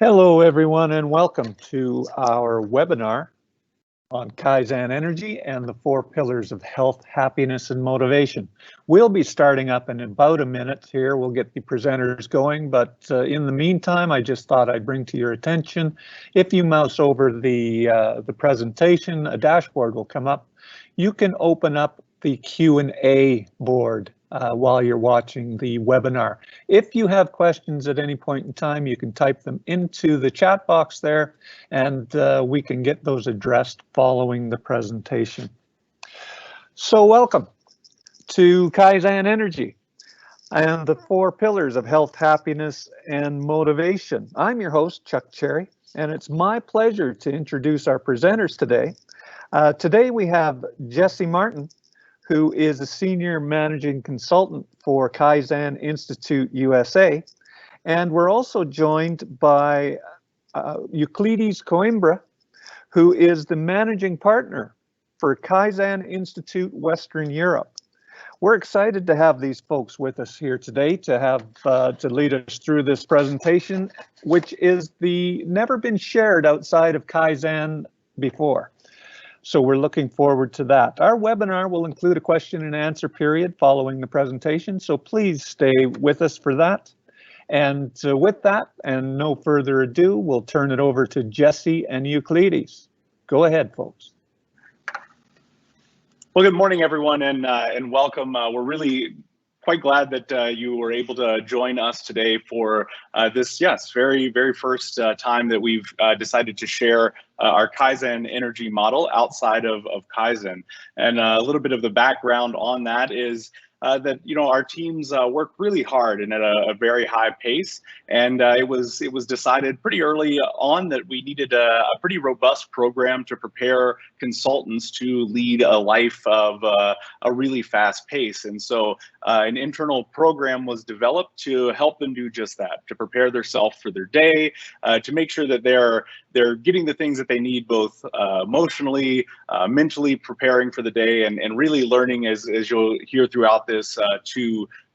Hello, everyone, and welcome to our webinar on Kaizen Energy and the 4 pillars of health, happiness, and motivation. We'll be starting up in about a minute here. We'll get the presenters going, but in the meantime, I just thought I'd bring to your attention, if you mouse over the presentation, a dashboard will come up. You can open up the Q&A board while you're watching the webinar. If you have questions at any point in time, you can type them into the chat box there, and we can get those addressed following the presentation. So welcome to Kaizen Energy and the 4 pillars of health, happiness, and motivation. I'm your host, Chuck Cherry, and it's my pleasure to introduce our presenters today. Today we have Jesse Martin, who is a senior managing consultant for Kaizen Institute USA. And we're also joined by Euclides Coimbra, who is the managing partner for Kaizen Institute Western Europe. We're excited to have these folks with us here today to lead us through this presentation, which is never been shared outside of Kaizen before. So we're looking forward to that. Our webinar will include a question and answer period following the presentation, so please stay with us for that. And with that, and no further ado, we'll turn it over to Jesse and Euclides. Go ahead, folks. Well, good morning, everyone, and welcome. We're really quite glad that you were able to join us today for this, very first time that we've decided to share our Kaizen energy model outside of Kaizen. And a little bit of the background on that is that our teams work really hard and at a very high pace, and it was decided pretty early on that we needed a pretty robust program to prepare consultants to lead a life of a really fast pace. And so an internal program was developed to help them do just that, to prepare themselves for their day, to make sure that they're getting the things that they need, both emotionally, mentally preparing for the day, and really learning, as you'll hear throughout this,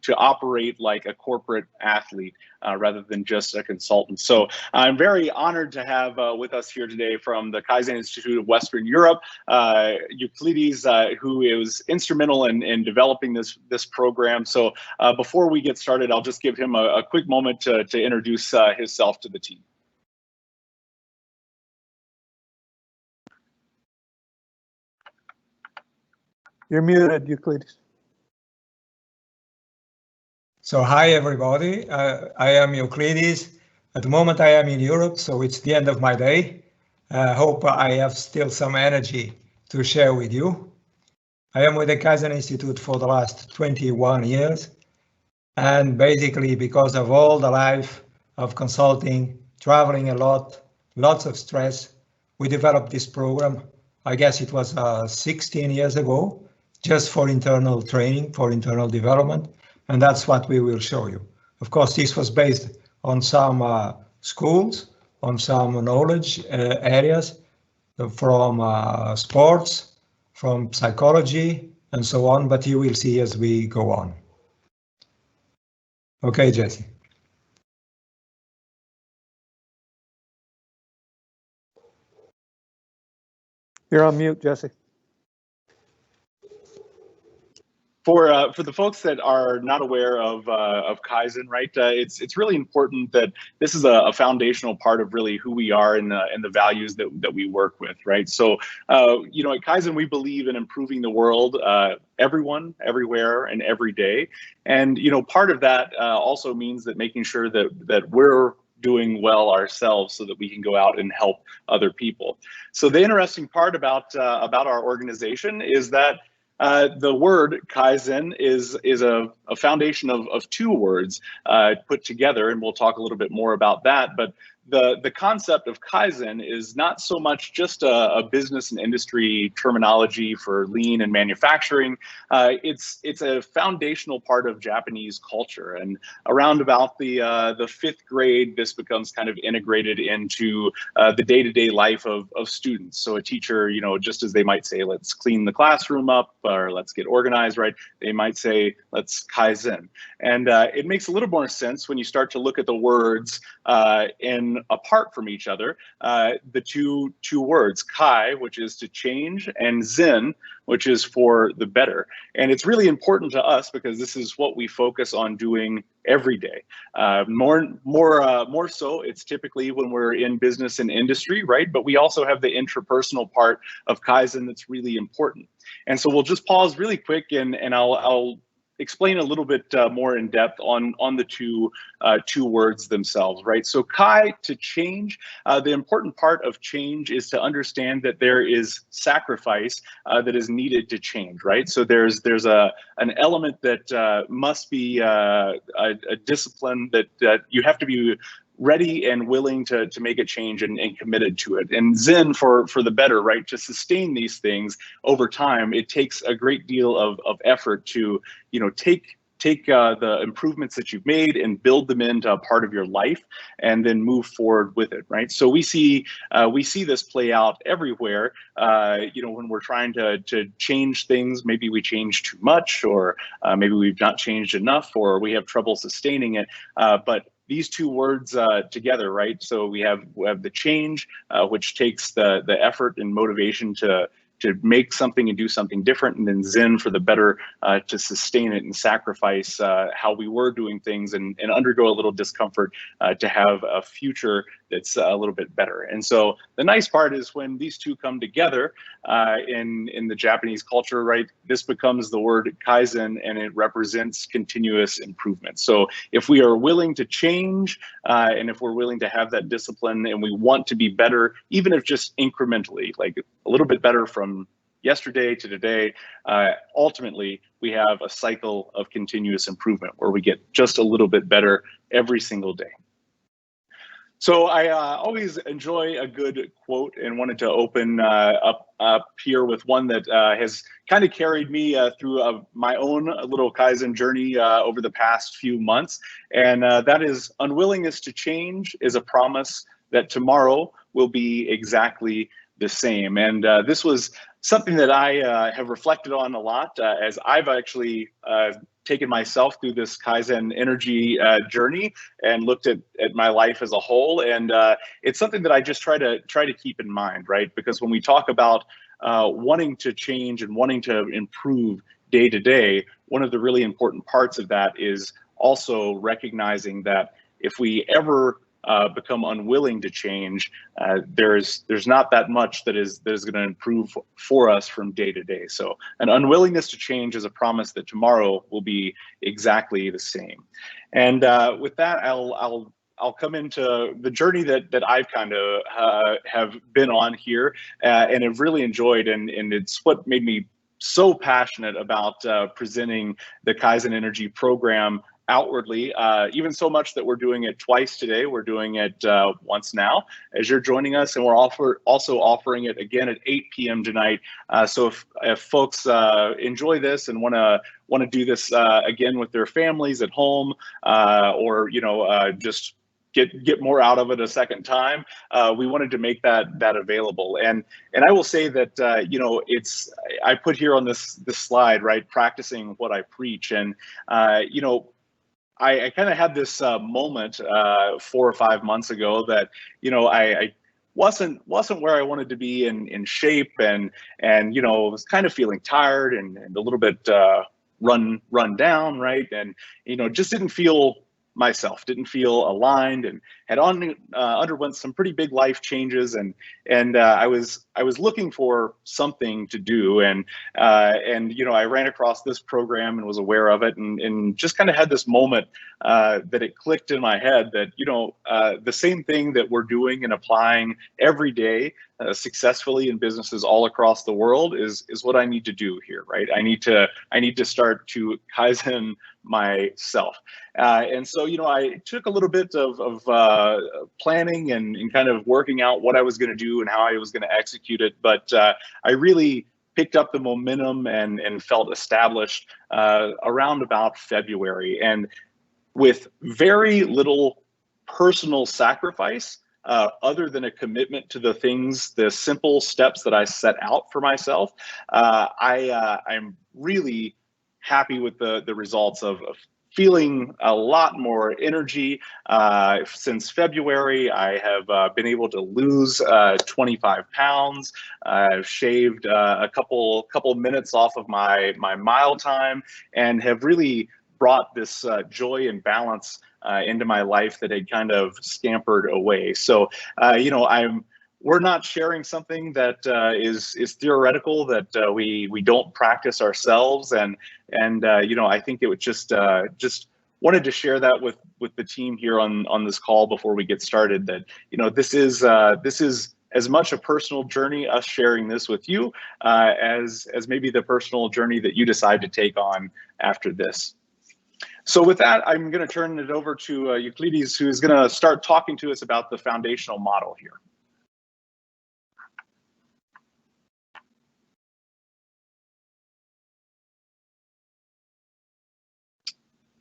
to operate like a corporate athlete rather than just a consultant. So I'm very honored to have with us here today from the Kaizen Institute of Western Europe, Euclides, who is instrumental in developing this program. So before we get started, I'll just give him a quick moment to introduce himself to the team. You're muted, Euclides. So hi, everybody. I am Euclides. At the moment, I am in Europe, so it's the end of my day. I hope I have still some energy to share with you. I am with the Kaizen Institute for the last 21 years. And basically, because of all the life of consulting, traveling a lot, lots of stress, we developed this program. I guess it was 16 years ago, just for internal training, for internal development. And that's what we will show you. Of course, this was based on some schools, on some knowledge areas, from sports, from psychology, and so on, but you will see as we go on. Okay, Jesse. You're on mute, Jesse. For the folks that are not aware of Kaizen, right? It's really important that this is a foundational part of really who we are and the values that we work with, right? So at Kaizen, we believe in improving the world, everyone, everywhere, and every day. And part of that also means that making sure that we're doing well ourselves so that we can go out and help other people. So the interesting part about our organization is that the word Kaizen is a foundation of 2 words put together, and we'll talk a little bit more about that. But the concept of Kaizen is not so much just a business and industry terminology for lean and manufacturing. It's a foundational part of Japanese culture, and around about the 5th grade, this becomes kind of integrated into the day-to-day life of students. So a teacher, just as they might say, let's clean the classroom up, or let's get organized, right? They might say, let's Kaizen. And it makes a little more sense when you start to look at the words in apart from each other, the two words, Kai, which is to change, and Zen, which is for the better. And it's really important to us because this is what we focus on doing every day. More so, it's typically when we're in business and industry, right? But we also have the interpersonal part of Kaizen that's really important. And so we'll just pause really quick, and I'll explain a little bit more in depth on the two words themselves, right? So Kai, to change, the important part of change is to understand that there is sacrifice that is needed to change, right? So there's an element that must be a discipline that you have to be ready and willing to make a change and committed to it. And Zen for the better, right? To sustain these things over time, it takes a great deal of effort to, take the improvements that you've made and build them into a part of your life, and then move forward with it, right? So we see this play out everywhere. When we're trying to change things, maybe we change too much, or maybe we've not changed enough, or we have trouble sustaining it. But these two words together, right? So we have the change, which takes the effort and motivation to make something and do something different, and then Zen for the better, to sustain it and sacrifice how we were doing things and undergo a little discomfort to have a future that's a little bit better. And so the nice part is when these two come together in the Japanese culture, right, this becomes the word Kaizen, and it represents continuous improvement. So if we are willing to change, and if we're willing to have that discipline, and we want to be better, even if just incrementally, like a little bit better from yesterday to today, ultimately we have a cycle of continuous improvement where we get just a little bit better every single day. So I always enjoy a good quote, and wanted to open up here with one that has kind of carried me through my own little Kaizen journey over the past few months. And that is, unwillingness to change is a promise that tomorrow will be exactly the same. And this was something that I have reflected on a lot as I've actually taken myself through this Kaizen Energy journey and looked at my life as a whole. And it's something that I just try to keep in mind, right? Because when we talk about wanting to change and wanting to improve day to day, one of the really important parts of that is also recognizing that if we ever become unwilling to change, there's not that much that is going to improve for us from day to day. So an unwillingness to change is a promise that tomorrow will be exactly the same. And with that, I'll come into the journey that I've kind of have been on here and have really enjoyed, and it's what made me so passionate about presenting the Kaizen Energy program outwardly, even so much that we're doing it twice today. We're doing it once now as you're joining us, and we're also offering it again at 8 p.m. tonight. So if folks enjoy this and want to do this again with their families at home, or just get more out of it a second time, we wanted to make that available. And I will say that I put here on this slide, right, practicing what I preach. And I kind of had this moment 4 or 5 months ago that I wasn't where I wanted to be in shape, and was kind of feeling tired and a little bit run down, right, and just didn't feel myself, didn't feel aligned, and had underwent some pretty big life changes, and I was looking for something to do, and I ran across this program and was aware of it, and just kind of had this moment that it clicked in my head that the same thing that we're doing and applying every day successfully in businesses all across the world is what I need to do here, right? I need to start to Kaizen myself. And so, I took a little bit of planning and kind of working out what I was going to do and how I was going to execute it. But I really picked up the momentum and felt established around about February. And with very little personal sacrifice, other than a commitment to the simple steps that I set out for myself, I'm really happy with the results of feeling a lot more energy. Since February, I have been able to lose 25 pounds. I've shaved a couple minutes off of my mile time, and have really brought this joy and balance into my life that had kind of scampered away. So, you know, we're not sharing something that is theoretical, that we don't practice ourselves, and you know, I think it would just wanted to share that with the team here on this call before we get started, that, you know, this is as much a personal journey, us sharing this with you, as maybe the personal journey that you decide to take on after this. So with that, I'm going to turn it over to Euclides, who is going to start talking to us about the foundational model here.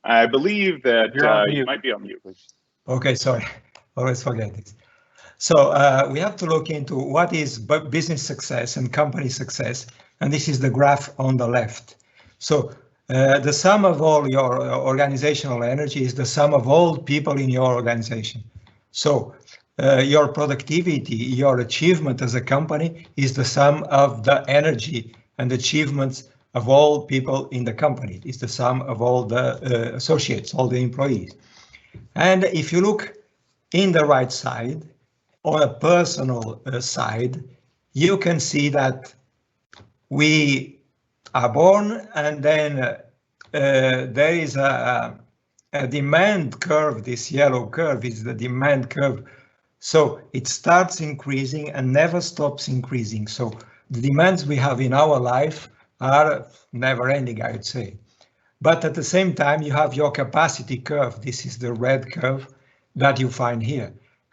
I believe that you might be on mute. Okay, sorry, always forget this. So we have to look into what is business success and company success, and this is the graph on the left. So the sum of all your organizational energy is the sum of all people in your organization. So your productivity, your achievement as a company is the sum of the energy and achievements of all people in the company. It's the sum of all the associates, all the employees. And if you look in the right side, on a personal side, you can see that we are born, and then there is a demand curve. This yellow curve is the demand curve. So it starts increasing and never stops increasing. So the demands we have in our life are never ending, I would say. But at the same time, you have your capacity curve. This is the red curve that you find here.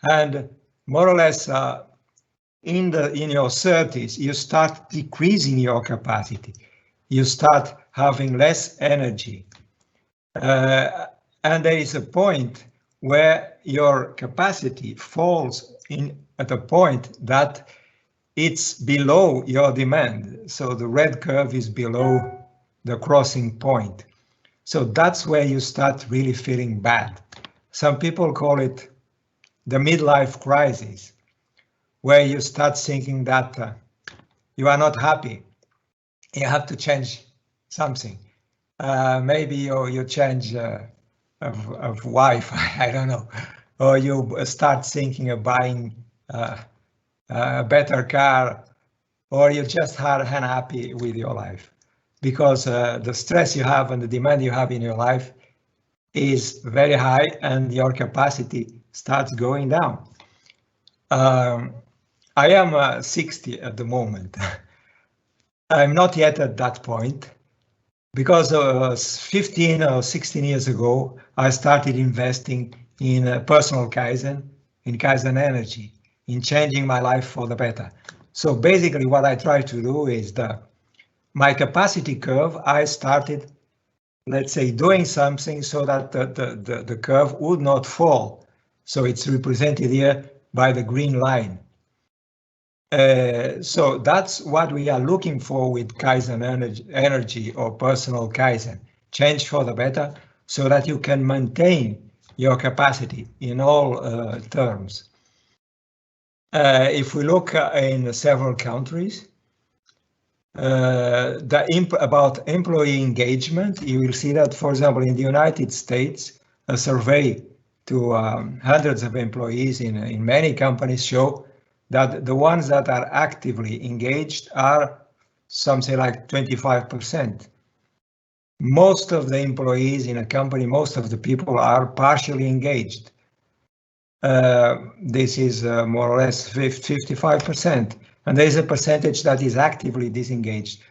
And more or less in your 30s, you start decreasing your capacity. You start having less energy. And there is a point where your capacity falls at a point that it's below your demand. So the red curve is below the crossing point. So that's where you start really feeling bad. Some people call it the midlife crisis, where you start thinking that you are not happy. You have to change something. Maybe you change of wife, I don't know, or you start thinking of buying a better car, or you just are unhappy with your life because the stress you have and the demand you have in your life is very high and your capacity starts going down. I am 60 at the moment. I'm not yet at that point because 15 or 16 years ago, I started investing in personal Kaizen, in Kaizen Energy, in changing my life for the better. So basically what I try to do is my capacity curve, I started, let's say, doing something so that the curve would not fall. So it's represented here by the green line. So that's what we are looking for with Kaizen Energy or personal Kaizen, change for the better, so that you can maintain your capacity in all terms. If we look in several countries, about employee engagement, you will see that, for example, in the United States, a survey to hundreds of employees in many companies show that the ones that are actively engaged are something like 25%. Most of the employees in a company, most of the people are partially engaged. This is more or less 55%, and there is a percentage that is actively disengaged.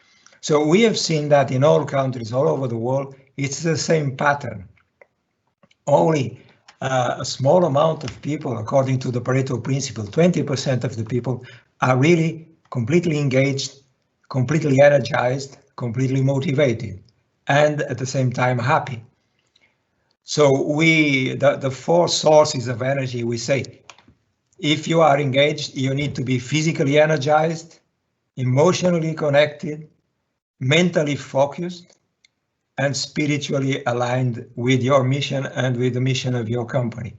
So we have seen that in all countries all over the world, it's the same pattern. Only a small amount of people, according to the Pareto principle, 20% of the people are really completely engaged, completely energized, completely motivated, and at the same time happy. So the four sources of energy, we say, if you are engaged, you need to be physically energized, emotionally connected, mentally focused, and spiritually aligned with your mission and with the mission of your company.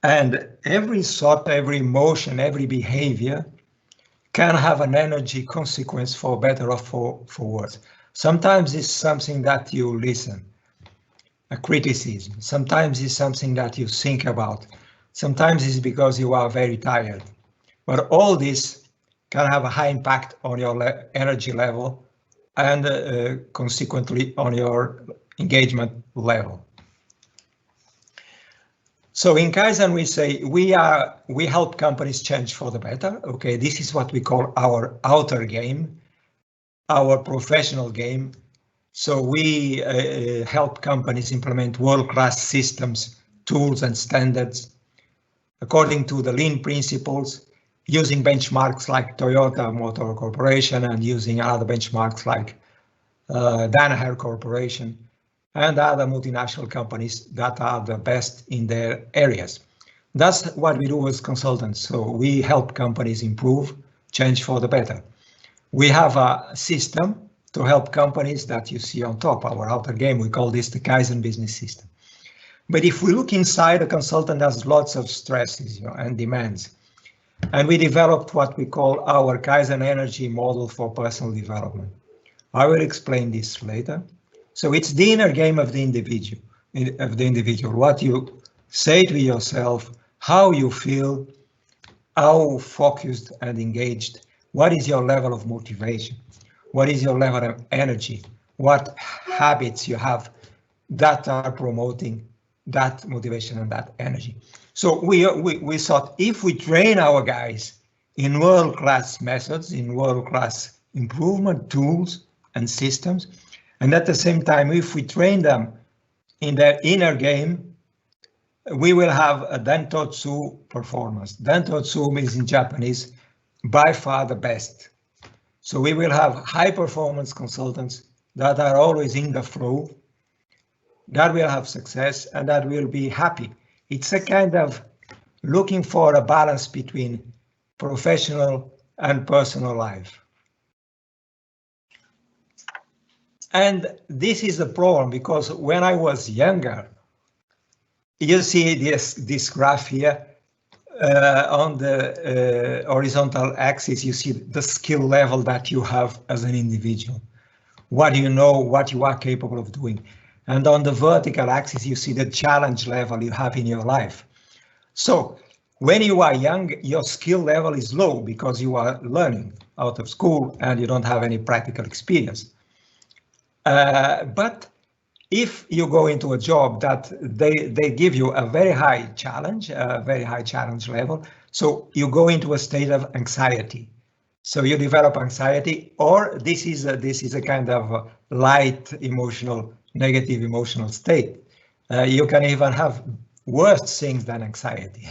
And every thought, every emotion, every behavior can have an energy consequence for better or for worse. Sometimes it's something that you listen, a criticism. Sometimes it's something that you think about. Sometimes it's because you are very tired. But all this can have a high impact on your energy level and consequently on your engagement level. So in Kaizen, we say we help companies change for the better. Okay, this is what we call our outer game, our professional game. So we help companies implement world-class systems, tools, and standards according to the lean principles, using benchmarks like Toyota Motor Corporation and using other benchmarks like Danaher Corporation and other multinational companies that are the best in their areas. That's what we do as consultants. So we help companies improve, change for the better. We have a system to help companies that you see on top, our outer game. We call this the Kaizen business system. But if we look inside, a consultant has lots of stresses, and demands. And we developed what we call our Kaizen Energy model for personal development. I will explain this later. So it's the inner game of the individual, what you say to yourself, how you feel, how focused and engaged, what is your level of motivation, what is your level of energy, what habits you have that are promoting that motivation and that energy. So we thought if we train our guys in world-class methods, in world-class improvement tools and systems, and at the same time, if we train them in their inner game, we will have a Dantotsu performance. Dantotsu means in Japanese, by far the best. So we will have high performance consultants that are always in the flow, that will have success and that will be happy. It's a kind of looking for a balance between professional and personal life. And this is the problem, because when I was younger, you see this graph here on the horizontal axis, you see the skill level that you have as an individual. What do you know, what you are capable of doing. And on the vertical axis, you see the challenge level you have in your life. So when you are young, your skill level is low because you are learning out of school and you don't have any practical experience. But if you go into a job that they give you a very high challenge level, so you go into a state of anxiety. So you develop anxiety, or this is a kind of light emotional, negative emotional state. You can even have worse things than anxiety.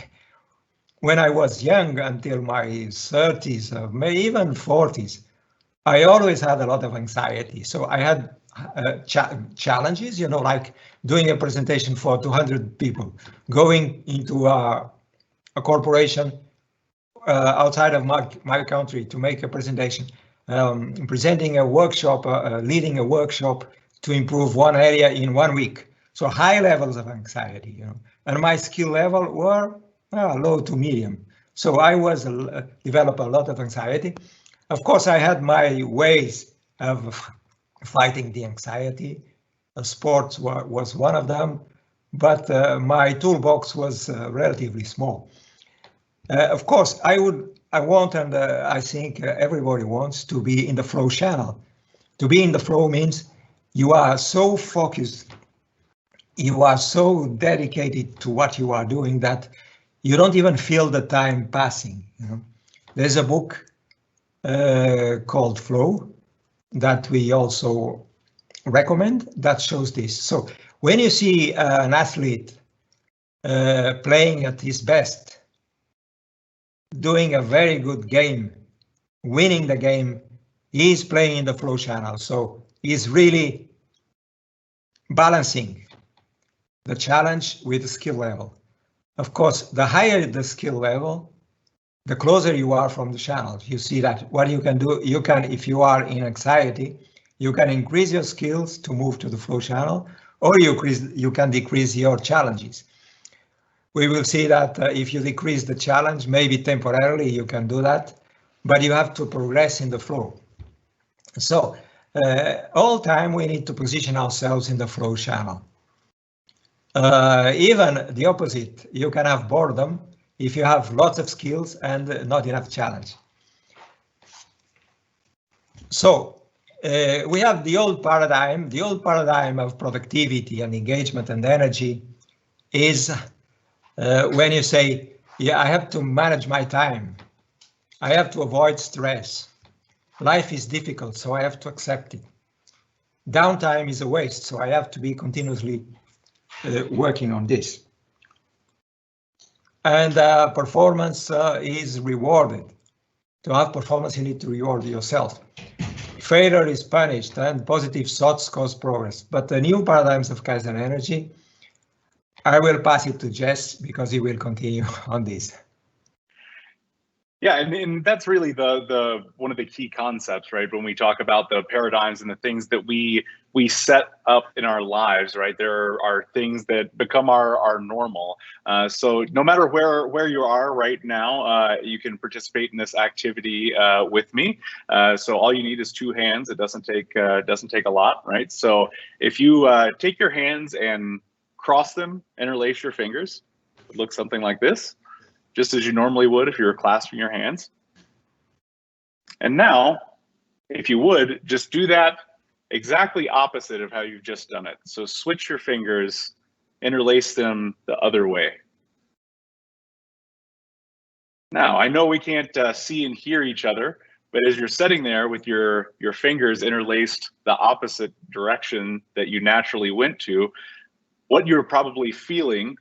When I was young, until my 30s, maybe even 40s, I always had a lot of anxiety. So I had challenges, like doing a presentation for 200 people, going into a corporation outside of my country to make a presentation, presenting a workshop, leading a workshop to improve one area in 1 week. So high levels of anxiety, and my skill level were low to medium. So I was developed a lot of anxiety. Of course, I had my ways of fighting the anxiety. Sports was one of them, but my toolbox was relatively small. Of course, I want, and I think everybody wants to be in the flow channel. To be in the flow means you are so focused, you are so dedicated to what you are doing that you don't even feel the time passing. There's a book called Flow that we also recommend that shows this. So when you see an athlete playing at his best, doing a very good game, winning the game, he's playing in the flow channel. So he's really balancing the challenge with the skill level. Of course, the higher the skill level, the closer you are from the channel. You see that what you can do, if you are in anxiety, You can increase your skills to move to the flow channel, or you can decrease your challenges. We will see that if you decrease the challenge, maybe temporarily you can do that, but you have to progress in the flow. So all time we need to position ourselves in the flow channel. Even the opposite, you can have boredom if you have lots of skills and not enough challenge. So we have the old paradigm. The old paradigm of productivity and engagement and energy is when you say, yeah, I have to manage my time. I have to avoid stress. Life is difficult, so I have to accept it. Downtime is a waste, so I have to be continuously working on this. And performance is rewarded. To have performance, you need to reward yourself. Failure is punished and positive thoughts cause progress. But the new paradigms of Kaizen Energy, I will pass it to Jess because he will continue on this. Yeah, and that's really the one of the key concepts, right? When we talk about the paradigms and the things that we set up in our lives, right? There are things that become our normal. So no matter where you are right now, you can participate in this activity with me. So all you need is 2 hands. It doesn't take a lot, right? So if you take your hands and cross them, interlace your fingers, it looks something like this, just as you normally would if you were clasping your hands. And now, if you would, just do that exactly opposite of how you've just done it. So switch your fingers, interlace them the other way. Now, I know we can't see and hear each other, but as you're sitting there with your fingers interlaced the opposite direction that you naturally went to, what you're probably feeling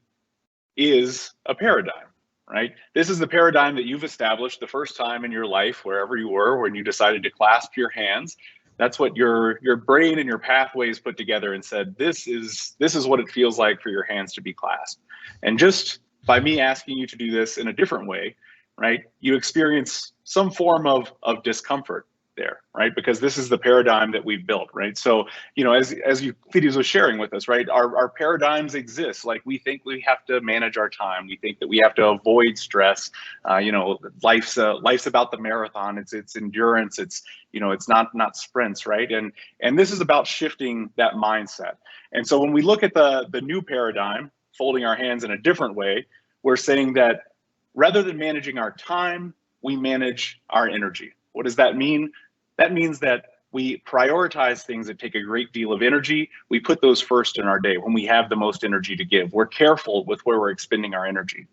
is a paradigm. Right? This is the paradigm that you've established the first time in your life, wherever you were, when you decided to clasp your hands. That's what your brain and your pathways put together and said, this is what it feels like for your hands to be clasped. And just by me asking you to do this in a different way, right, you experience some form of discomfort there, right? Because this is the paradigm that we've built, right? So, you know, as Euclides was sharing with us, right, our paradigms exist. Like, we think we have to manage our time. We think that we have to avoid stress. You know, life's about the marathon. It's endurance. It's, you know, it's not sprints, right? And this is about shifting that mindset. And so when we look at the new paradigm, folding our hands in a different way, we're saying that rather than managing our time, we manage our energy. What does that mean? That means that we prioritize things that take a great deal of energy. We put those first in our day when we have the most energy to give. We're careful with where we're expending our energy.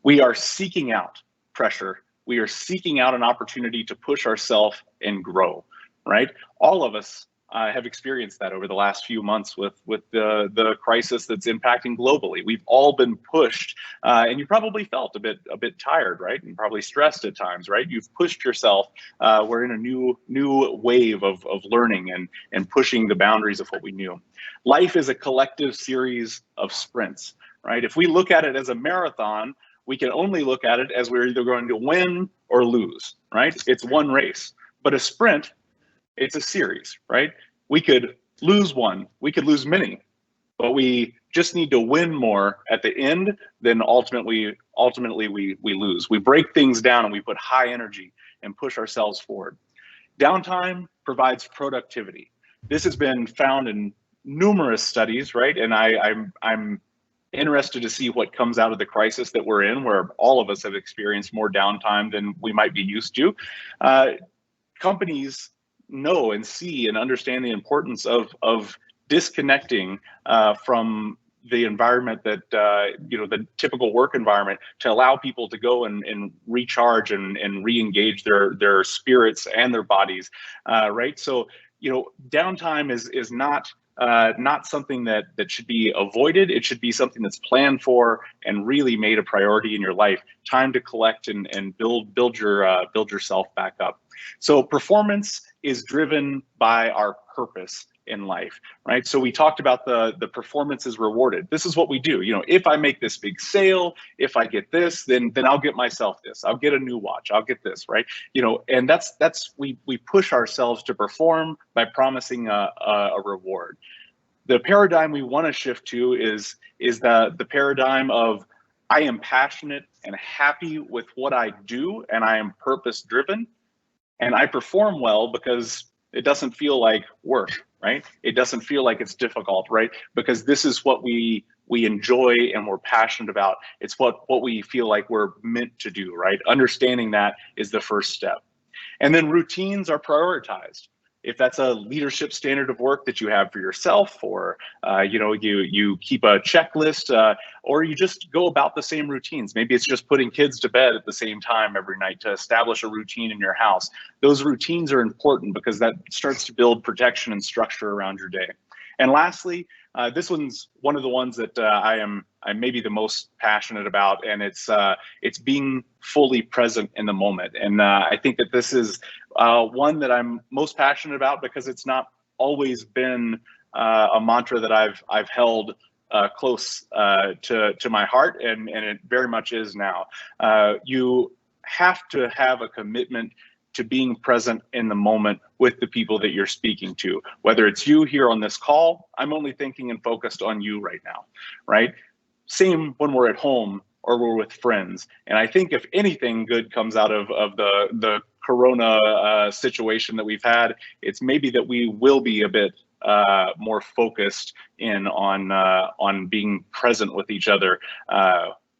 We are seeking out pressure. We are seeking out an opportunity to push ourselves and grow, right? All of us have experienced that over the last few months with the crisis that's impacting globally. We've all been pushed, and you probably felt a bit tired, right? And probably stressed at times, right? You've pushed yourself. We're in a new wave of learning and pushing the boundaries of what we knew. Life is a collective series of sprints, right? If we look at it as a marathon, we can only look at it as we're either going to win or lose, right? It's one race. But a sprint, it's a series, right? We could lose one, we could lose many, but we just need to win more at the end than ultimately we lose. We break things down and we put high energy and push ourselves forward. Downtime provides productivity. This has been found in numerous studies, right? And I'm interested to see what comes out of the crisis that we're in, where all of us have experienced more downtime than we might be used to. Companies know and see and understand the importance of disconnecting from the environment that, you know, the typical work environment, to allow people to go and recharge and re-engage their spirits and their bodies, right? So, you know, downtime is not something that should be avoided. It should be something that's planned for and really made a priority in your life. Time to collect and build yourself back up. So performance is driven by our purpose. in life, right? So we talked about the performance is rewarded. This is what we do. You know, if I make this big sale, if I get this, then I'll get myself this. I'll get a new watch. I'll get this, right? You know, and that's we push ourselves to perform by promising a reward. The paradigm we want to shift to is the paradigm of I am passionate and happy with what I do, and I am purpose driven, and I perform well because it doesn't feel like work, right? It doesn't feel like it's difficult, right? Because this is what we enjoy and we're passionate about. It's what we feel like we're meant to do, right? Understanding that is the first step. And then routines are prioritized. If that's a leadership standard of work that you have for yourself, or you know, you keep a checklist, or you just go about the same routines. Maybe it's just putting kids to bed at the same time every night to establish a routine in your house. Those routines are important because that starts to build protection and structure around your day. And lastly, this one's one of the ones that I'm maybe the most passionate about, and it's being fully present in the moment. And I think that this is one that I'm most passionate about because it's not always been a mantra that I've held close to my heart, and it very much is now. You have to have a commitment to being present in the moment with the people that you're speaking to. Whether it's you here on this call, I'm only thinking and focused on you right now, right? Same when we're at home or we're with friends. And I think if anything good comes out of the Corona situation that we've had, it's maybe that we will be a bit more focused in on being present with each other,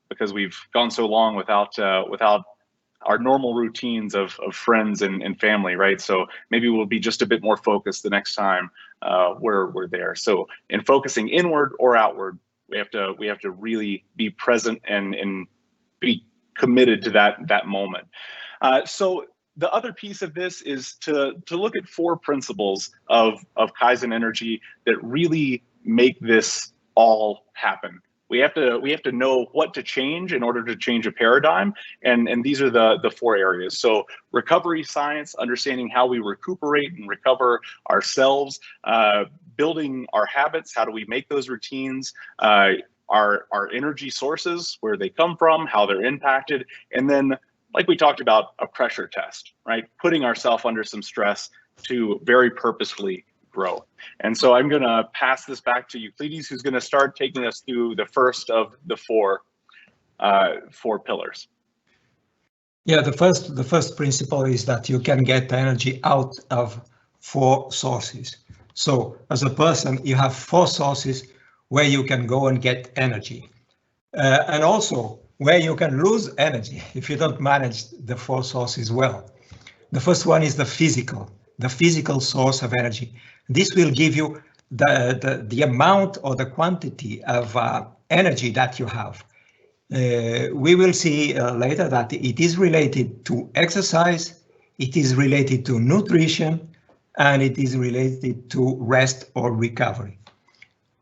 because we've gone so long without our normal routines of friends and family, right? So maybe we'll be just a bit more focused the next time we're there. So in focusing inward or outward, we have to really be present and be committed to that moment. So the other piece of this is to look at 4 principles of Kaizen Energy that really make this all happen. We have to know what to change in order to change a paradigm, and these are the 4 areas. So recovery science, understanding how we recuperate and recover ourselves, building our habits, how do we make those routines, our energy sources, where they come from, how they're impacted, and then, like we talked about, a pressure test, right? Putting ourselves under some stress to very purposefully grow. And so I'm going to pass this back to Euclides, who's going to start taking us through the first of the 4 pillars. Yeah, the first principle is that you can get energy out of 4 sources. So as a person, you have 4 sources where you can go and get energy, and also where you can lose energy if you don't manage the 4 sources well. The first one is the physical source of energy. This will give you the amount or the quantity of energy that you have. We will see later that it is related to exercise, it is related to nutrition, and it is related to rest or recovery.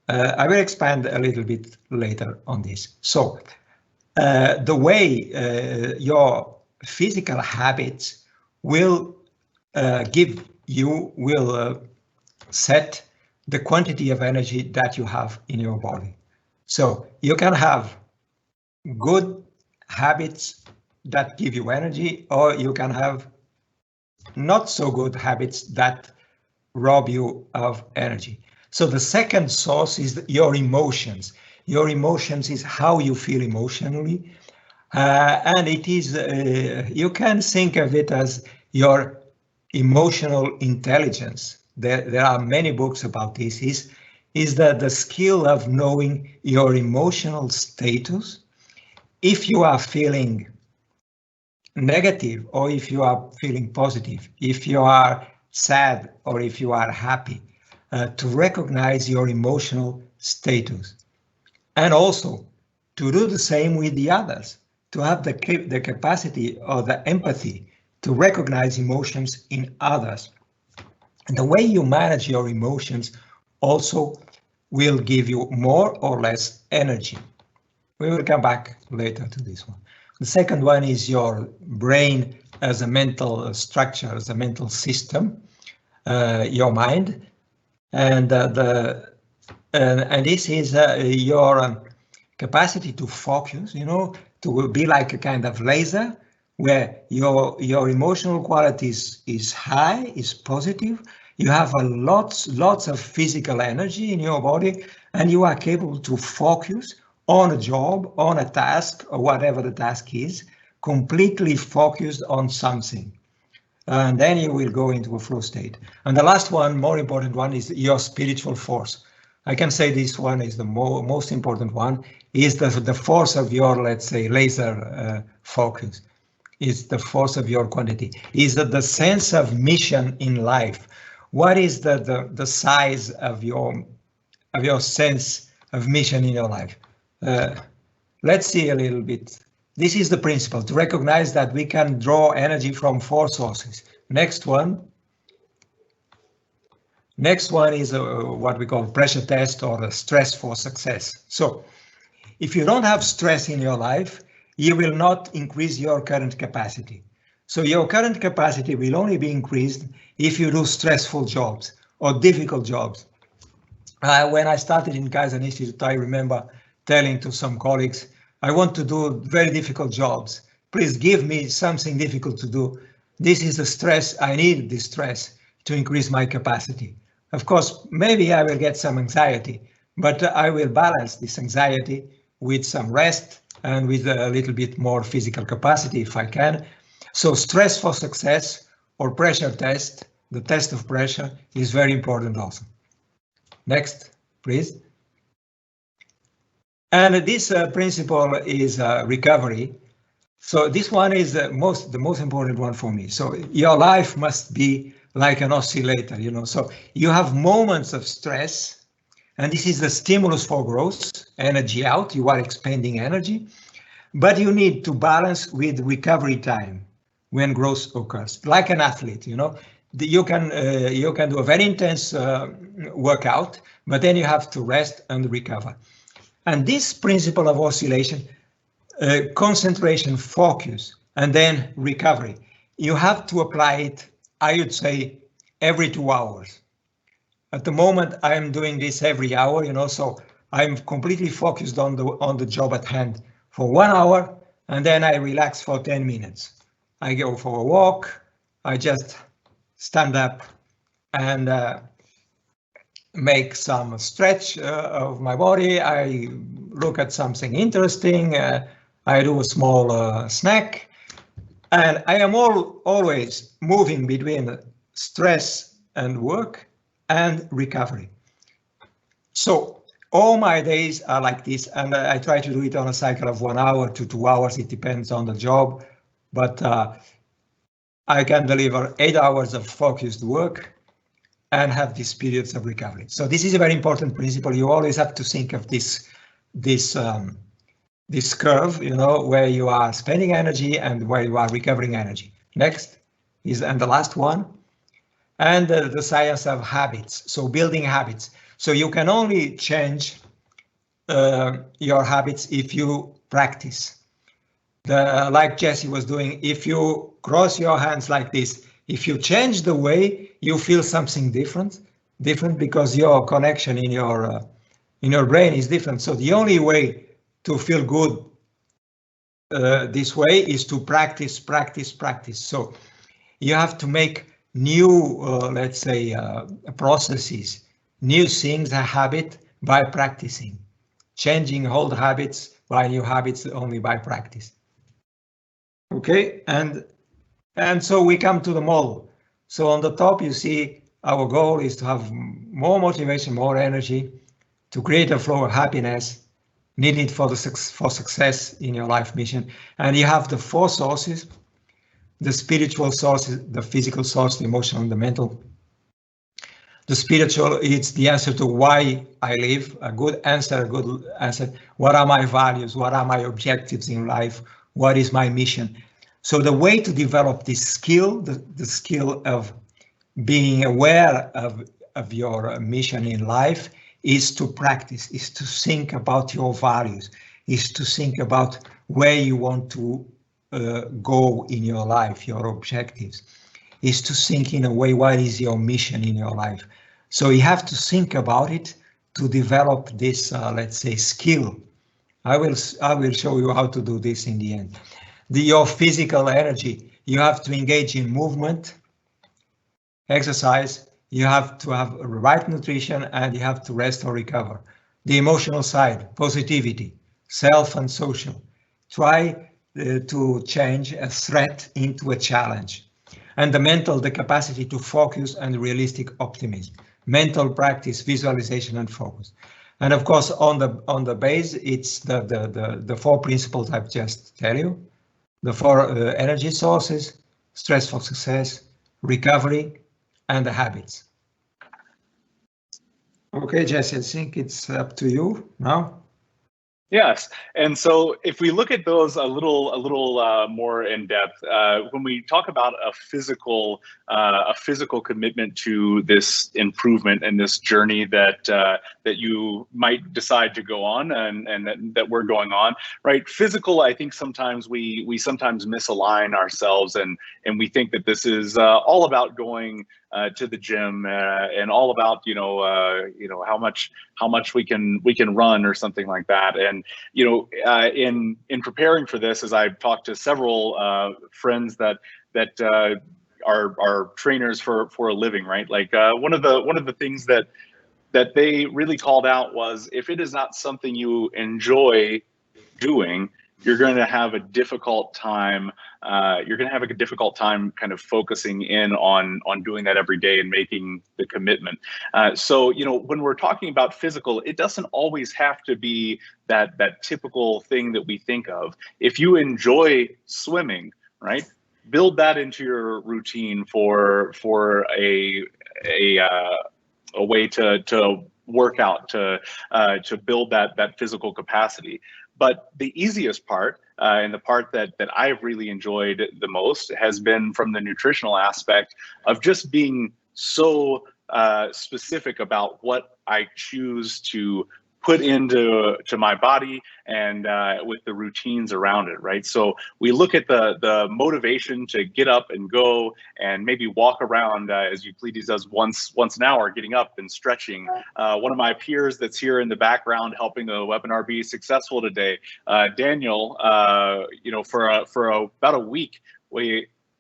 I will expand a little bit later on this. So the way your physical habits will set the quantity of energy that you have in your body. So you can have good habits that give you energy, or you can have not so good habits that rob you of energy. So the second source is your emotions. Your emotions is how you feel emotionally, and it is you can think of it as your emotional intelligence. There are many books about this. Is that the skill of knowing your emotional status, if you are feeling negative or if you are feeling positive, if you are sad or if you are happy, to recognize your emotional status, and also to do the same with the others, to have the capacity or the empathy to recognize emotions in others. And the way you manage your emotions also will give you more or less energy. We will come back later to this one. The second one is your brain as a mental structure, as a mental system, your mind. And and this is your capacity to focus, you know, to be like a kind of laser where your emotional quality is high, is positive. You have a lots of physical energy in your body, and you are capable to focus on a job, on a task, or whatever the task is, completely focused on something. And then you will go into a flow state. And the last one, more important one, is your spiritual force. I can say this one is the most important one, is the force of your, let's say, laser focus. Is the force of your quantity, is the sense of mission in life. What is the size of your sense of mission in your life? Let's see a little bit. This is the principle, to recognize that we can draw energy from 4 sources. Next one. Next one is what we call pressure test, or a stress for success. So if you don't have stress in your life, you will not increase your current capacity. So your current capacity will only be increased if you do stressful jobs or difficult jobs. When I started in Kaizen Institute, I remember telling to some colleagues, I want to do very difficult jobs. Please give me something difficult to do. This is the stress. I need this stress to increase my capacity. Of course, maybe I will get some anxiety, but I will balance this anxiety with some rest and with a little bit more physical capacity if I can. So stress for success, or pressure test, the test of pressure, is very important also. Next, please. And this principle is recovery. So this one is the most important one for me. So your life must be like an oscillator, you know. So you have moments of stress, and this is the stimulus for growth, energy out, you are expending energy, but you need to balance with recovery time when growth occurs, like an athlete, you know. You can do a very intense workout, but then you have to rest and recover. And this principle of oscillation, concentration, focus, and then recovery, you have to apply it, I would say, every 2 hours. At the moment, I'm doing this every hour, you know, so I'm completely focused on the job at hand for 1 hour, and then I relax for 10 minutes. I go for a walk, I just stand up and make some stretch of my body. I look at something interesting. I do a small snack, and I am always moving between stress and work and recovery. So all my days are like this, and I try to do it on a cycle of 1 hour to 2 hours. It depends on the job, but I can deliver 8 hours of focused work and have these periods of recovery. So this is a very important principle. You always have to think of this curve, you know, where you are spending energy and where you are recovering energy. Next is, and the last one, and the science of habits. So building habits. So you can only change your habits if you practice. Like Jesse was doing, if you cross your hands like this, if you change the way, you feel something different because your connection in your brain is different. So the only way to feel good this way is to practice. So you have to make new, let's say, processes, new things, a habit by practicing, changing old habits by new habits only by practice. Okay, and so we come to the model. So on the top, you see our goal is to have more motivation, more energy, to create a flow of happiness needed for success in your life mission. And you have the 4 sources: the spiritual source, the physical source, the emotional, and the mental. The spiritual, it's the answer to why I live, a good answer. What are my values? What are my objectives in life? What is my mission? So the way to develop this skill, the skill of being aware of your mission in life, is to practice, is to think about your values, is to think about where you want to go in your life, your objectives, is to think in a way, what is your mission in your life? So you have to think about it to develop this, let's say, skill. I will show you how to do this in the end. Your physical energy, you have to engage in movement, exercise, you have to have right nutrition, and you have to rest or recover. The emotional side, positivity, self and social. Try to change a threat into a challenge. And the mental, the capacity to focus and realistic optimism. Mental practice, visualization and focus. And of course, on the base, it's the four principles I've just tell you. The four energy sources, stress for success, recovery, and the habits. Okay, Jesse, I think it's up to you now. Yes, and so if we look at those a little more in depth, when we talk about a physical commitment to this improvement and this journey that that you might decide to go on, and that we're going on, right? Physical, I think sometimes we sometimes misalign ourselves, and we think that this is all about going to the gym and all about how much we can run or something like that. And in preparing for this, as I've talked to several friends that are trainers for a living, right? Like one of the things that they really called out was, if it is not something you enjoy doing, you're going to have a difficult time. You're going to have a difficult time kind of focusing in on doing that every day and making the commitment. So when we're talking about physical, it doesn't always have to be that typical thing that we think of. If you enjoy swimming, right, build that into your routine for a way to work out, to build that physical capacity. But the easiest part, and the part that I've really enjoyed the most, has been from the nutritional aspect of just being so specific about what I choose to put into my body, and with the routines around it, right? So we look at the motivation to get up and go and maybe walk around, as Euclides does once an hour, getting up and stretching. One of my peers that's here in the background helping the webinar be successful today, Daniel, for about a week,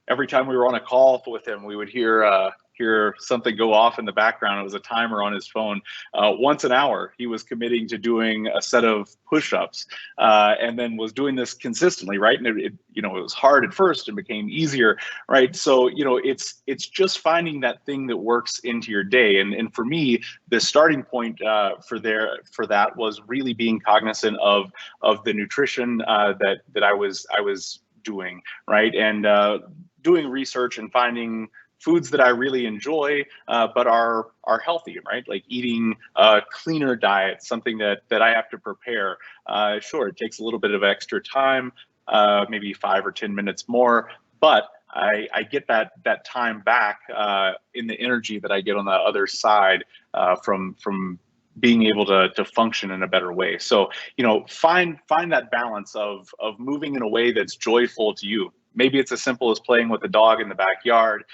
every time we were on a call with him, we would hear something go off in the background. It was a timer on his phone. Once an hour, he was committing to doing a set of push-ups, and then was doing this consistently, right? And it was hard at first and became easier, right? So it's just finding that thing that works into your day. And for me, the starting point for that was really being cognizant of the nutrition that I was doing, right? And doing research and finding foods that I really enjoy, but are healthy, right? Like eating a cleaner diet, something that I have to prepare. Sure, it takes a little bit of extra time, maybe 5 or 10 minutes more, but I get that time back in the energy that I get on the other side from being able to function in a better way. So find that balance of moving in a way that's joyful to you. Maybe it's as simple as playing with a dog in the backyard,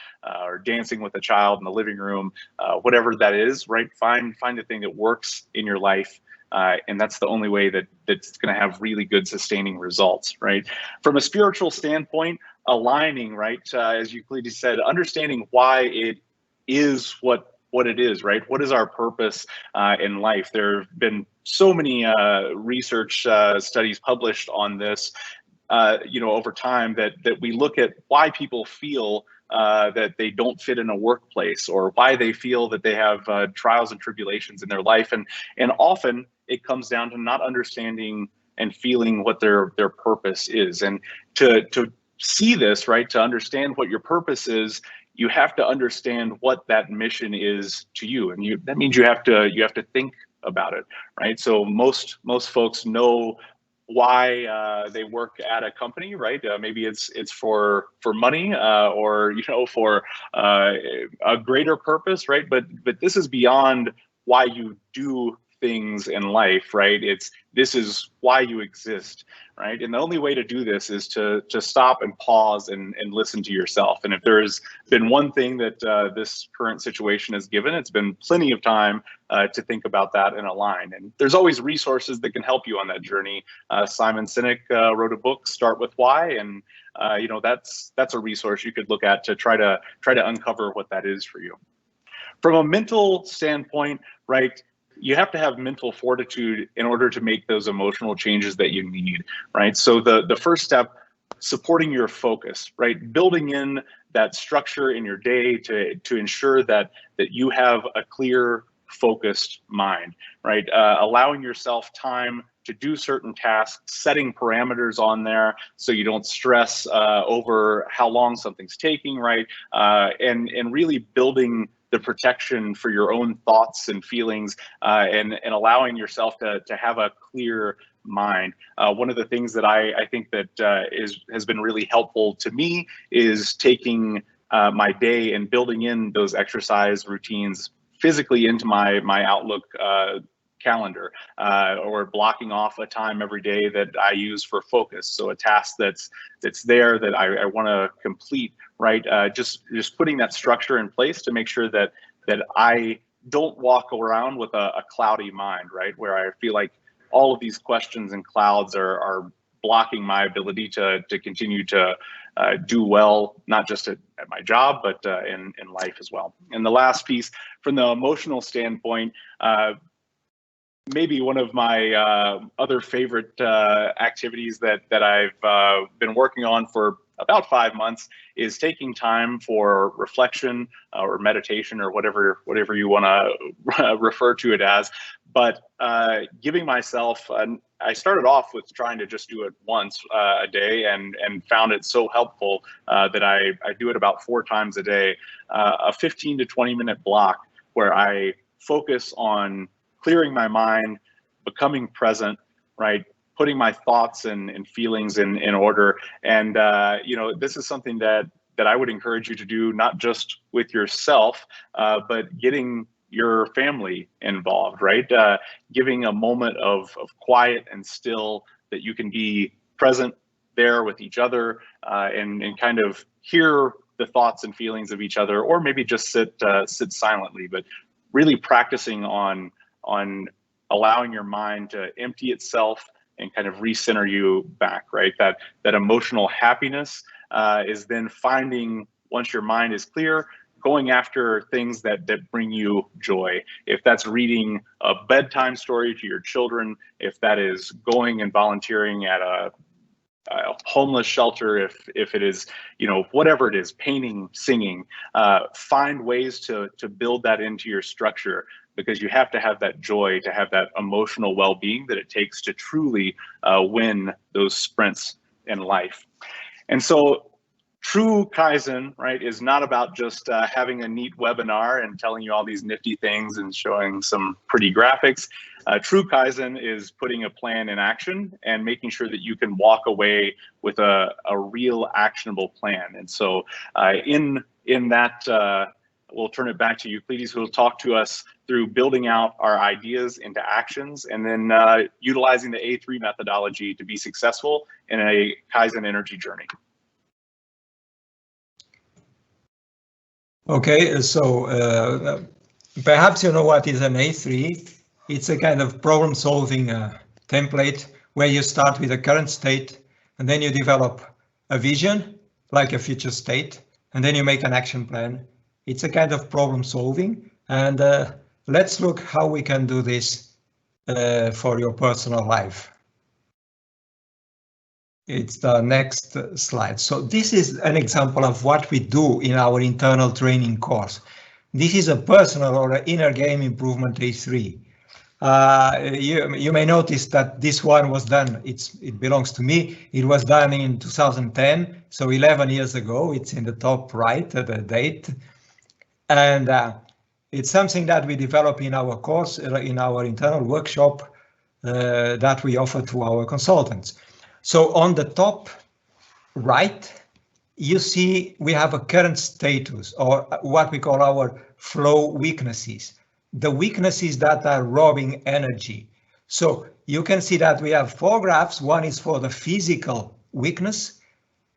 or dancing with a child in the living room, whatever that is, right? Find the thing that works in your life, and that's the only way that's going to have really good sustaining results, right? From a spiritual standpoint, aligning, right, as Euclides said, understanding why it is what it is, right? What is our purpose in life? There have been so many research studies published on this, over time, that we look at why people feel that they don't fit in a workplace, or why they feel that they have trials and tribulations in their life, and often it comes down to not understanding and feeling what their purpose is. And to see this, right, to understand what your purpose is, you have to understand what that mission is to you, and that means you have to think about it, right? So most folks know why they work at a company, right? Maybe it's for money, or for a greater purpose, right? But this is beyond why you do things in life, right? This is why you exist, right? And the only way to do this is to stop and pause and listen to yourself. And if there's been one thing that this current situation has given, it's been plenty of time to think about that and align. And there's always resources that can help you on that journey. Simon Sinek wrote a book, Start With Why, and you know, that's a resource you could look at to try to uncover what that is for you. From a mental standpoint, right, you have to have mental fortitude in order to make those emotional changes that you need, right? So the first step, supporting your focus, right? Building in that structure in your day to ensure that you have a clear, focused mind, right? Allowing yourself time to do certain tasks, setting parameters on there so you don't stress over how long something's taking, right? And really building the protection for your own thoughts and feelings, and allowing yourself to have a clear mind. One of the things that I think that has been really helpful to me is taking my day and building in those exercise routines physically into my Outlook calendar, or blocking off a time every day that I use for focus. So a task that's there that I want to complete, right? Just putting that structure in place to make sure that I don't walk around with a cloudy mind, right? Where I feel like all of these questions and clouds are blocking my ability to continue to do well, not just at my job, but in life as well. And the last piece, from the emotional standpoint, maybe one of my other favorite activities that I've been working on for about 5 months is taking time for reflection or meditation, or whatever you want to refer to it as. But giving myself, I started off with trying to just do it once a day, and found it so helpful that I do it about 4 times a day, a 15 to 20 minute block where I focus on clearing my mind, becoming present, right? Putting my thoughts and feelings in order. And, you know, this is something that I would encourage you to do, not just with yourself, but getting your family involved, right? Giving a moment of quiet and still that you can be present there with each other, and kind of hear the thoughts and feelings of each other, or maybe just sit silently, but really practicing on allowing your mind to empty itself and kind of recenter you back, right? That emotional happiness is then finding, once your mind is clear, going after things that bring you joy. If that's reading a bedtime story to your children, if that is going and volunteering at a homeless shelter, if it is, you know, whatever it is, painting, singing, find ways to build that into your structure, because you have to have that joy, to have that emotional well-being that it takes to truly win those sprints in life. And so true Kaizen, right, is not about just having a neat webinar and telling you all these nifty things and showing some pretty graphics. True Kaizen is putting a plan in action and making sure that you can walk away with a real actionable plan. And so in that, we'll turn it back to Euclides, who will talk to us through building out our ideas into actions, and then utilizing the A3 methodology to be successful in a Kaizen energy journey. Okay, so perhaps you know what is an A3. It's a kind of problem-solving template where you start with a current state, and then you develop a vision, like a future state, and then you make an action plan. It's a kind of problem-solving, and let's look how we can do this for your personal life. It's the next slide. So this is an example of what we do in our internal training course. This is a personal or an inner game improvement A3. You may notice that this one was done, it belongs to me. It was done in 2010, so 11 years ago. It's in the top right, the date. And it's something that we develop in our course, in our internal workshop that we offer to our consultants. So on the top right, you see we have a current status, or what we call our flow weaknesses. the weaknesses that are robbing energy. So you can see that we have 4 graphs. One is for the physical weakness,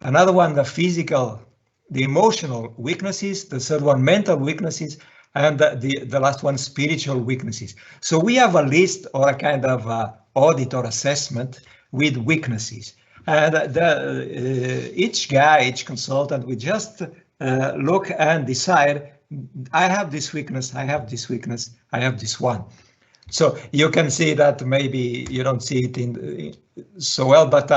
another one the emotional weaknesses, the third one mental weaknesses, and the last one spiritual weaknesses. So we have a list or a kind of audit or assessment with weaknesses. And each consultant, we just look and decide, I have this weakness, I have this weakness, I have this one. So you can see that maybe you don't see it so well, but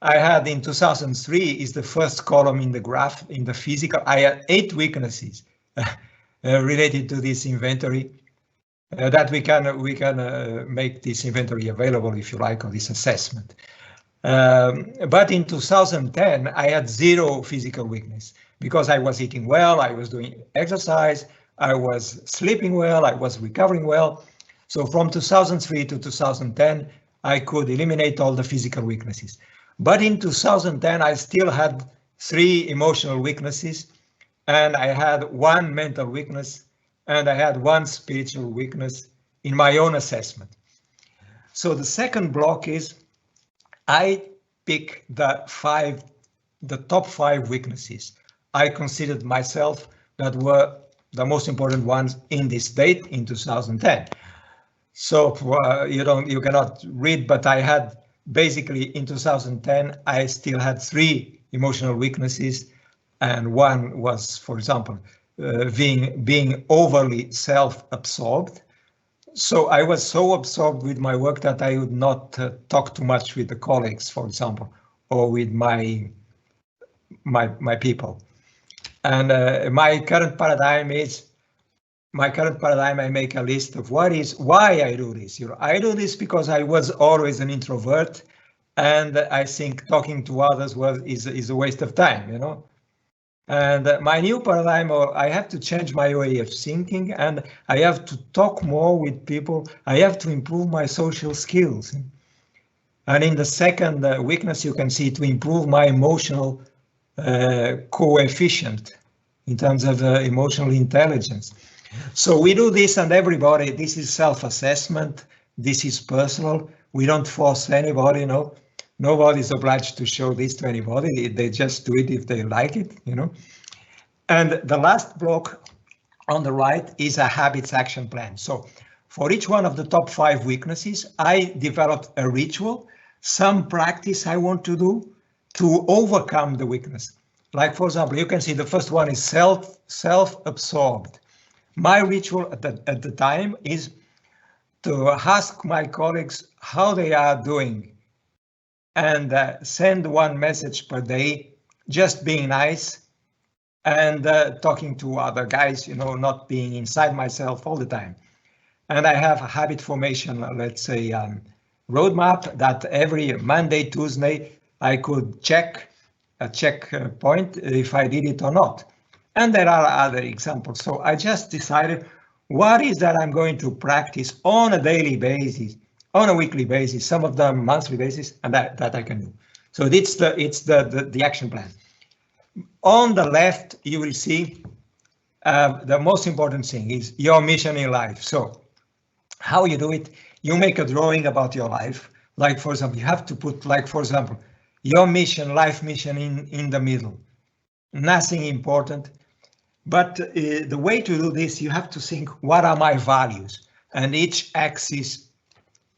I had in 2003 is the first column in the graph in the physical. I had 8 weaknesses related to this inventory that we can make this inventory available if you like, or this assessment. But in 2010, I had 0 physical weakness because I was eating well, I was doing exercise, I was sleeping well, I was recovering well. So from 2003 to 2010, I could eliminate all the physical weaknesses. But in 2010, I still had 3 emotional weaknesses, and I had 1 mental weakness, and I had 1 spiritual weakness in my own assessment. So the second block is I pick the top 5 weaknesses I considered myself that were the most important ones in this date in 2010. So you cannot read, but I had basically in 2010, I still had 3 emotional weaknesses, and one was, for example, being overly self-absorbed. So I was so absorbed with my work that I would not talk too much with the colleagues, for example, or with my people. And my current paradigm, I make a list of why I do this. I do this because I was always an introvert, and I think talking to others is a waste of time, And my new paradigm, I have to change my way of thinking, and I have to talk more with people. I have to improve my social skills. And in the second weakness, you can see to improve my emotional coefficient in terms of emotional intelligence. So we do this, and everybody, this is self-assessment. This is personal. We don't force anybody, Nobody is obliged to show this to anybody. They just do it if they like it, And the last block on the right is a habits action plan. So for each one of the top 5 weaknesses, I developed a ritual, some practice I want to do to overcome the weakness. Like, for example, you can see the first one is self-absorbed. My ritual at the time is to ask my colleagues how they are doing, and send 1 message per day, just being nice and talking to other guys, not being inside myself all the time. And I have a habit formation, let's say, roadmap that every Monday, Tuesday, I could check a checkpoint if I did it or not. And there are other examples. So I just decided what is that I'm going to practice on a daily basis, on a weekly basis, some of them monthly basis, and that I can do. So it's the action plan. On the left, you will see the most important thing is your mission in life. So how you do it, you make a drawing about your life. Like, for example, you have to put, like, for example, your mission, life mission in the middle. Nothing important. But the way to do this, you have to think, what are my values? And each axis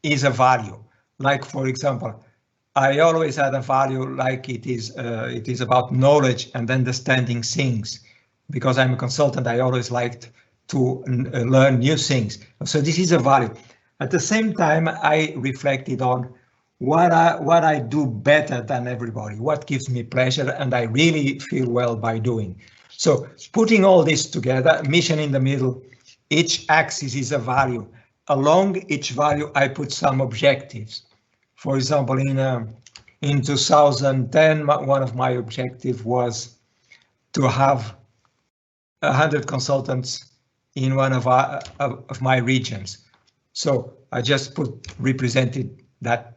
is a value. Like, for example, I always had a value like it is about knowledge and understanding things. Because I'm a consultant, I always liked to learn new things. So this is a value. At the same time, I reflected on what I do better than everybody, what gives me pleasure, and I really feel well by doing. So putting all this together, mission in the middle, each axis is a value. Along each value, I put some objectives. For example, in 2010, one of my objectives was to have 100 consultants in one of my regions. So I just represented that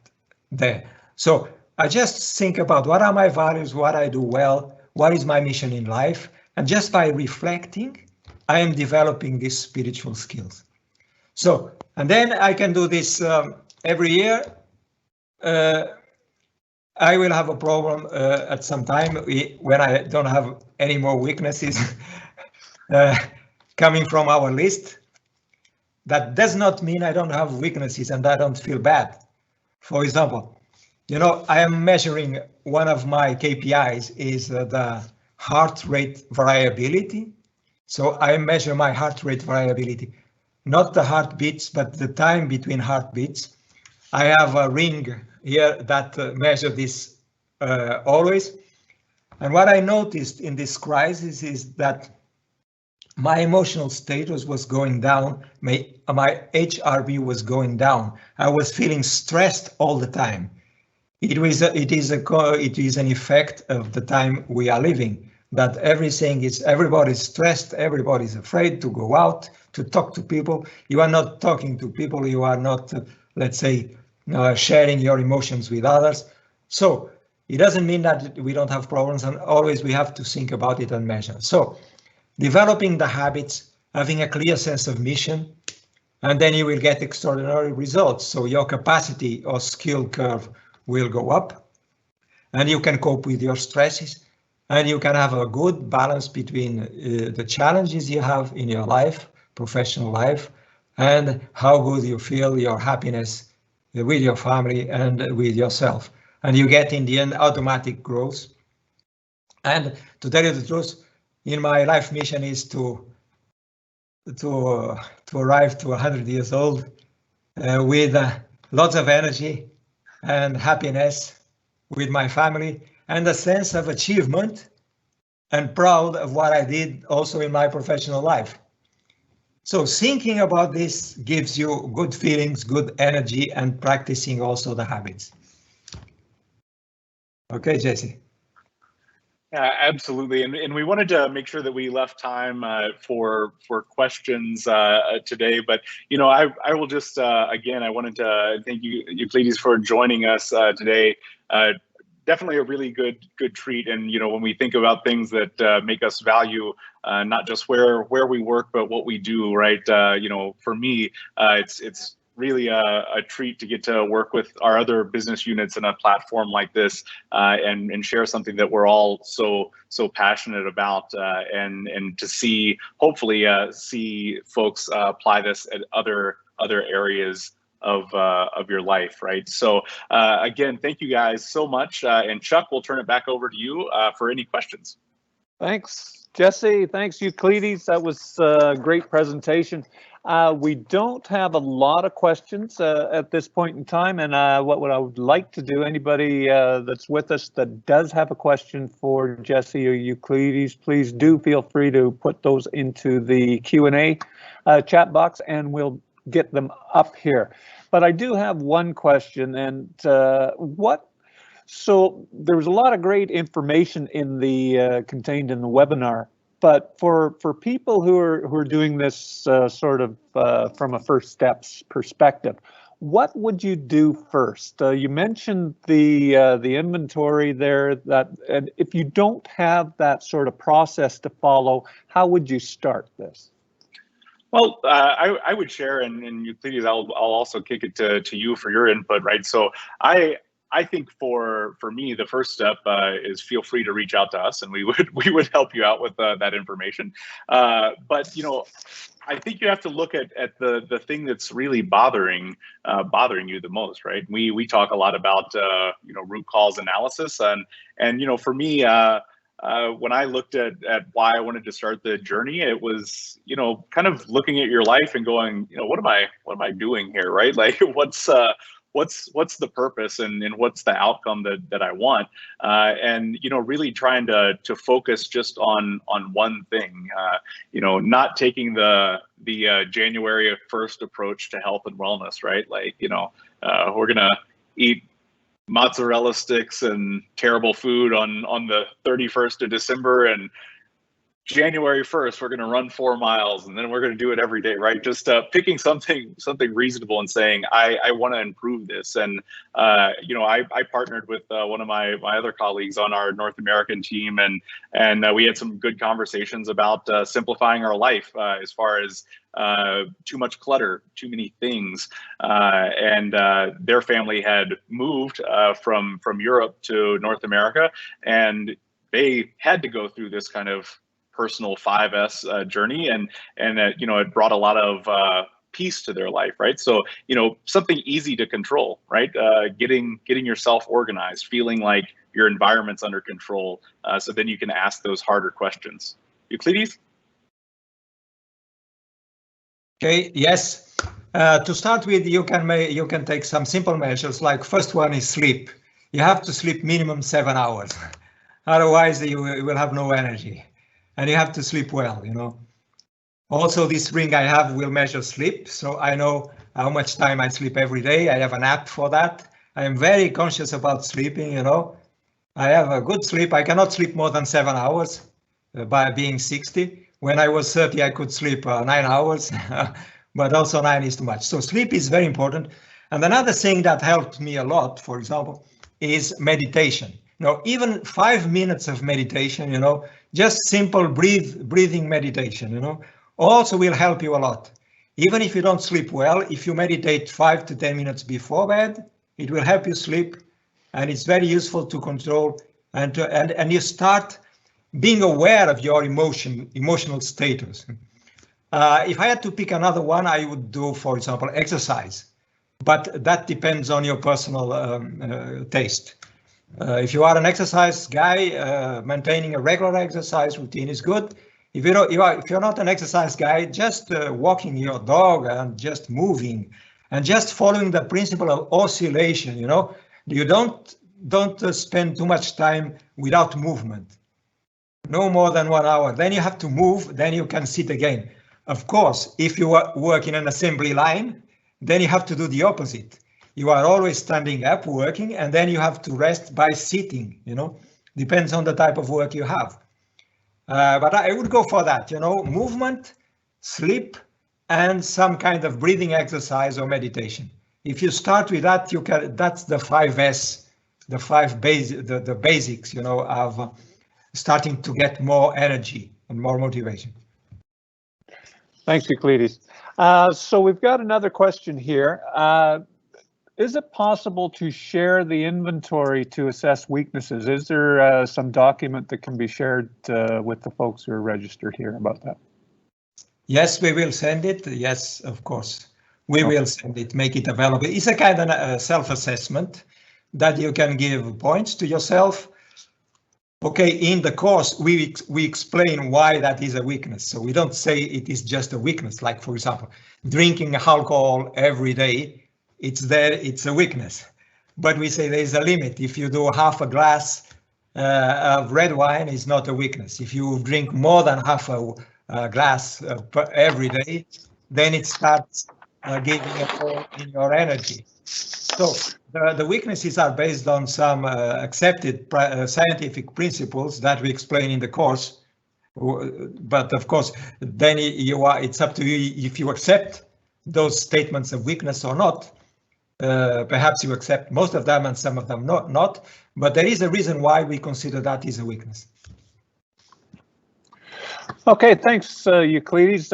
there. So I just think about what are my values, what I do well, what is my mission in life, and just by reflecting, I am developing these spiritual skills. So, and then I can do this every year. I will have a problem at some time when I don't have any more weaknesses coming from our list. That does not mean I don't have weaknesses and I don't feel bad. For example, you know, I am measuring one of my KPIs is the heart rate variability. So I measure my heart rate variability, not the heartbeats, but the time between heartbeats. I have a ring here that measures this always. And what I noticed in this crisis is that my emotional status was going down. My HRV was going down. I was feeling stressed all the time. It is an effect of the time we are living, that everybody's stressed, everybody's afraid to go out, to talk to people. You are not talking to people, you are not, let's say, sharing your emotions with others. So it doesn't mean that we don't have problems, and always we have to think about it and measure. So developing the habits, having a clear sense of mission, and then you will get extraordinary results. So your capacity or skill curve will go up, and you can cope with your stresses, and you can have a good balance between the challenges you have in your life, professional life, and how good you feel, your happiness with your family and with yourself. And you get in the end automatic growth. And to tell you the truth, in my life mission is to arrive to 100 years old with lots of energy and happiness with my family and a sense of achievement and proud of what I did also in my professional life. So thinking about this gives you good feelings, good energy, and practicing also the habits. Okay, Jesse. Absolutely, and we wanted to make sure that we left time for questions today. But you know, I will just again, I wanted to thank you, Euclides, for joining us today. Definitely a really good treat. And you know, when we think about things that make us value not just where we work, but what we do, right? You know, for me, it's really a treat to get to work with our other business units in a platform like this and share something that we're all so passionate about and to see, hopefully see folks apply this at other areas of your life, right? So again, thank you guys so much. And Chuck, we'll turn it back over to you for any questions. Thanks, Jesse. Thanks, Euclides. That was a great presentation. We don't have a lot of questions at this point in time, and what I would like to do, anybody that's with us that does have a question for Jesse or Euclides, please do feel free to put those into the Q&A chat box, and we'll get them up here. But I do have one question, and so there was a lot of great information in the contained in the webinar. But for people who are doing this sort of from a first steps perspective, what would you do first? You mentioned the inventory there. And if you don't have that sort of process to follow, how would you start this? Well, I would share, and Euclides, I'll also kick it to you for your input, right? So I think for me, the first step is feel free to reach out to us, and we would help you out with that information. But you know, I think you have to look at the thing that's really bothering you the most, right? We talk a lot about you know, root cause analysis, and you know, for me, when I looked at why I wanted to start the journey, it was, you know, kind of looking at your life and going, you know, what am I doing here, right? Like what's the purpose and what's the outcome that I want, and you know, really trying to focus just on one thing, you know, not taking the January 1st approach to health and wellness, right? Like, you know, we're gonna eat mozzarella sticks and terrible food on the 31st of December, and January 1st, we're going to run 4 miles, and then we're going to do it every day, right? Just picking something reasonable and saying, I want to improve this. And I partnered with one of my other colleagues on our North American team, and we had some good conversations about simplifying our life as far as too much clutter, too many things, and their family had moved from Europe to North America, and they had to go through this kind of personal 5S journey, and it brought a lot of peace to their life, right? So something easy to control, right? Getting yourself organized, feeling like your environment's under control, so then you can ask those harder questions. Euclides? Okay. Yes. To start with, you can take some simple measures. Like first one is sleep. You have to sleep minimum 7 hours, otherwise you will have no energy. And you have to sleep well, Also, this ring I have will measure sleep, so I know how much time I sleep every day. I have an app for that. I am very conscious about sleeping, I have a good sleep. I cannot sleep more than 7 hours by being 60. When I was 30, I could sleep 9 hours, but also 9 is too much. So sleep is very important. And another thing that helped me a lot, for example, is meditation. Even 5 minutes of meditation, just simple breathing meditation, also will help you a lot. Even if you don't sleep well, if you meditate 5 to 10 minutes before bed, it will help you sleep, and it's very useful to control and you start being aware of your emotional status. If I had to pick another one, I would do, for example, exercise, but that depends on your personal taste. If you are an exercise guy, maintaining a regular exercise routine is good. If you're not an exercise guy, just walking your dog and just moving and just following the principle of oscillation, you don't spend too much time without movement. No more than 1 hour. Then you have to move, then you can sit again. Of course, if you work in an assembly line, then you have to do the opposite. You are always standing up working, and then you have to rest by sitting, depends on the type of work you have. But I would go for that, movement, sleep, and some kind of breathing exercise or meditation. If you start with that, that's the 5S, the basics, of starting to get more energy and more motivation. Thanks, Euclides. So we've got another question here. Is it possible to share the inventory to assess weaknesses? Is there some document that can be shared with the folks who are registered here about that? Yes, we will send it. Yes, of course. We will send it, make it available. It's a kind of self-assessment that you can give points to yourself. Okay, in the course, we explain why that is a weakness. So we don't say it is just a weakness. Like, for example, drinking alcohol every day. It's a weakness, but we say there is a limit. If you do half a glass of red wine, is not a weakness. If you drink more than half a glass every day, then it starts giving a fall in your energy. So the weaknesses are based on some accepted scientific principles that we explain in the course. But of course, then it's up to you if you accept those statements of weakness or not. Perhaps you accept most of them and some of them not, but there is a reason why we consider that is a weakness. Okay, thanks, Euclides.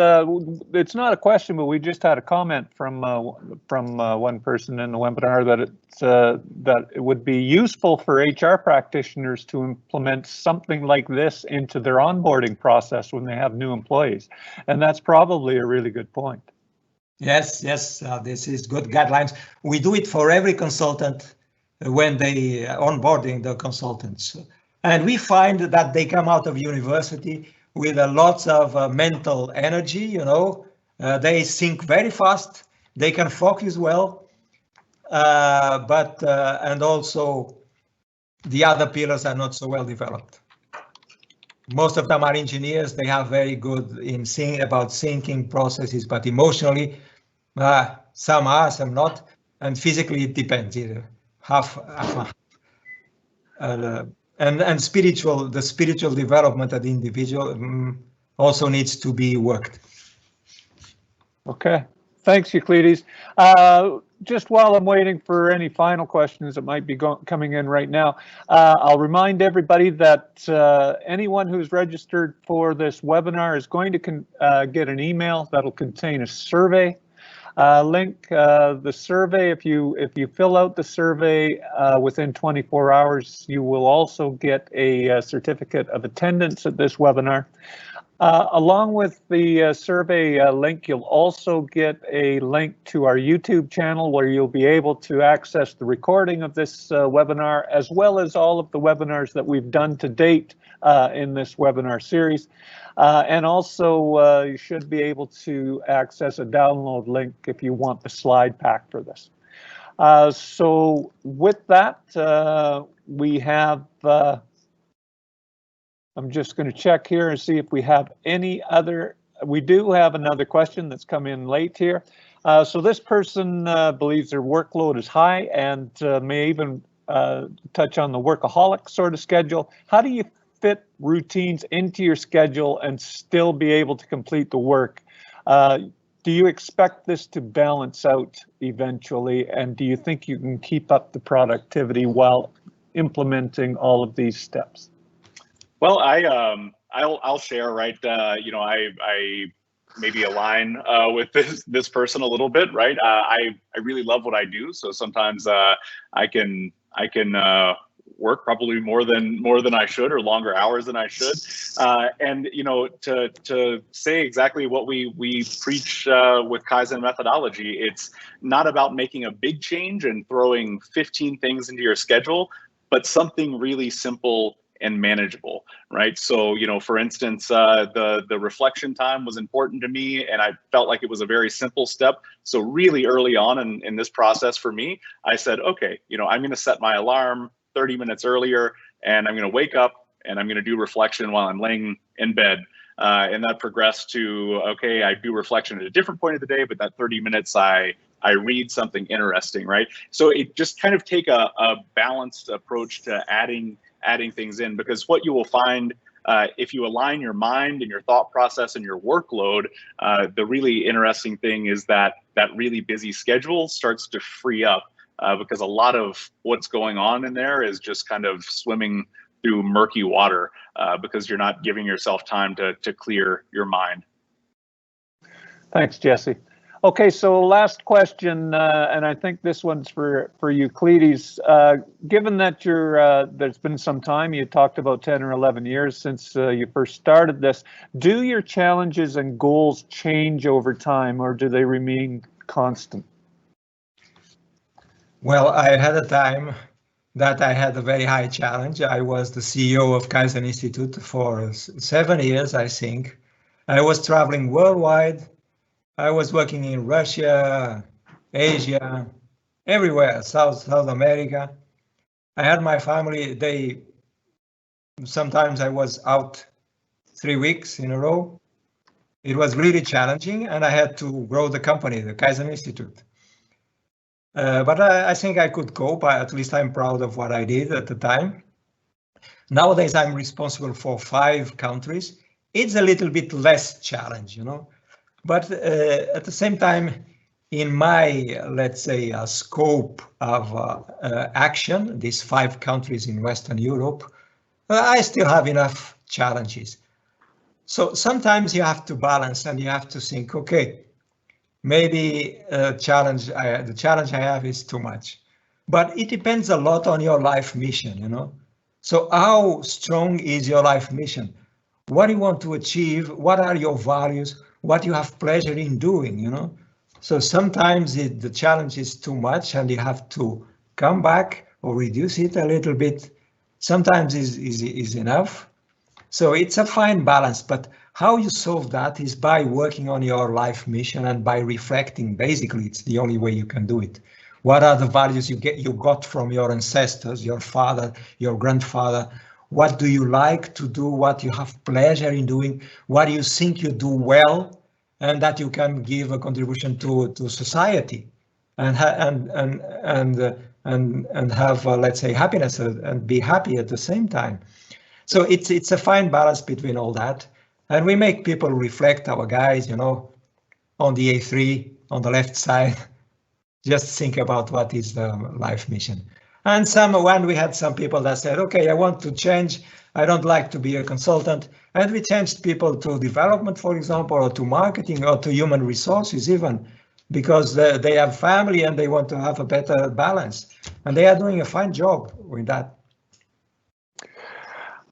It's not a question, but we just had a comment from one person in the webinar that it would be useful for HR practitioners to implement something like this into their onboarding process when they have new employees, and that's probably a really good point. Yes, this is good guidelines. We do it for every consultant when they onboarding the consultants, and we find that they come out of university with lots of mental energy. They think very fast, they can focus well, and also the other pillars are not so well developed. Most of them are engineers. They have very good in thinking processes, but emotionally, some are, some not, and physically it depends. Either half. And the spiritual development of the individual also needs to be worked. Okay, thanks, Euclides. Just while I'm waiting for any final questions that might be coming in right now, I'll remind everybody that anyone who's registered for this webinar is going to get an email that'll contain a survey link. The survey, if you fill out the survey within 24 hours, you will also get a certificate of attendance at this webinar. Along with the survey link, you'll also get a link to our YouTube channel where you'll be able to access the recording of this webinar, as well as all of the webinars that we've done to date in this webinar series. And also, you should be able to access a download link if you want the slide pack for this. So with that, we have I'm just going to check here and see if we have any other. We do have another question that's come in late here. So this person believes their workload is high and may even touch on the workaholic sort of schedule. How do you fit routines into your schedule and still be able to complete the work? Do you expect this to balance out eventually? And do you think you can keep up the productivity while implementing all of these steps? Well, I'll share, right? You know, I maybe align with this person a little bit, right? I really love what I do, so sometimes I can work probably more than I should, or longer hours than I should. And you know, to say exactly what we preach with Kaizen methodology, it's not about making a big change and throwing 15 things into your schedule, but something really simple and manageable, right? So, you know, for instance, the reflection time was important to me, and I felt like it was a very simple step. So really early on in this process for me, I said, okay, you know, I'm going to set my alarm 30 minutes earlier, and I'm going to wake up and I'm going to do reflection while I'm laying in bed. And that progressed to, okay, I do reflection at a different point of the day, but that 30 minutes I read something interesting, right? So it just kind of take a balanced approach to adding things in, because what you will find if you align your mind and your thought process and your workload, the really interesting thing is that really busy schedule starts to free up, because a lot of what's going on in there is just kind of swimming through murky water, because you're not giving yourself time to clear your mind. Thanks, Jesse. Okay, so last question, and I think this one's for Euclides. Given that there's been some time, you talked about 10 or 11 years since you first started this, do your challenges and goals change over time, or do they remain constant? Well, I had a time that I had a very high challenge. I was the CEO of Kaizen Institute for 7 years, I think. I was traveling worldwide. I was working in Russia, Asia, everywhere, South America. I had my family. Sometimes I was out 3 weeks in a row. It was really challenging, and I had to grow the company, the Kaizen Institute. But I think I could cope. At least I'm proud of what I did at the time. Nowadays, I'm responsible for 5 countries. It's a little bit less challenge, you know. But at the same time, in my, let's say, scope of action, these 5 countries in Western Europe, I still have enough challenges. So sometimes you have to balance, and you have to think, okay, maybe the challenge I have is too much. But it depends a lot on your life mission, you know. So how strong is your life mission? What do you want to achieve? What are your values? What you have pleasure in doing, you know? So sometimes the challenge is too much and you have to come back or reduce it a little bit. Sometimes is enough. So it's a fine balance, but how you solve that is by working on your life mission and by reflecting. Basically, it's the only way you can do it. What are the values you got from your ancestors, your father, your grandfather? What do you like to do? What you have pleasure in doing? What do you think you do well, and that you can give a contribution to society? And and have, let's say, happiness and be happy at the same time. So it's a fine balance between all that. And we make people reflect, our guys, you know, on the A3, on the left side, just think about what is the life mission. And when we had some people that said, okay, I want to change. I don't like to be a consultant. And we changed people to development, for example, or to marketing or to human resources even, because they have family and they want to have a better balance. And they are doing a fine job with that.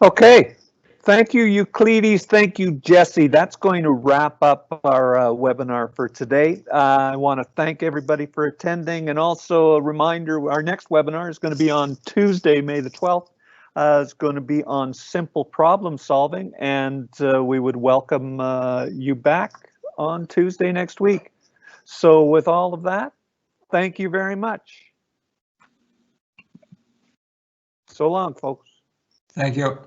Okay. Thank you, Euclides. Thank you, Jesse. That's going to wrap up our webinar for today. I want to thank everybody for attending, and also a reminder, our next webinar is going to be on Tuesday, May the 12th. It's going to be on simple problem solving, and we would welcome you back on Tuesday next week. So with all of that, thank you very much. So long, folks. Thank you.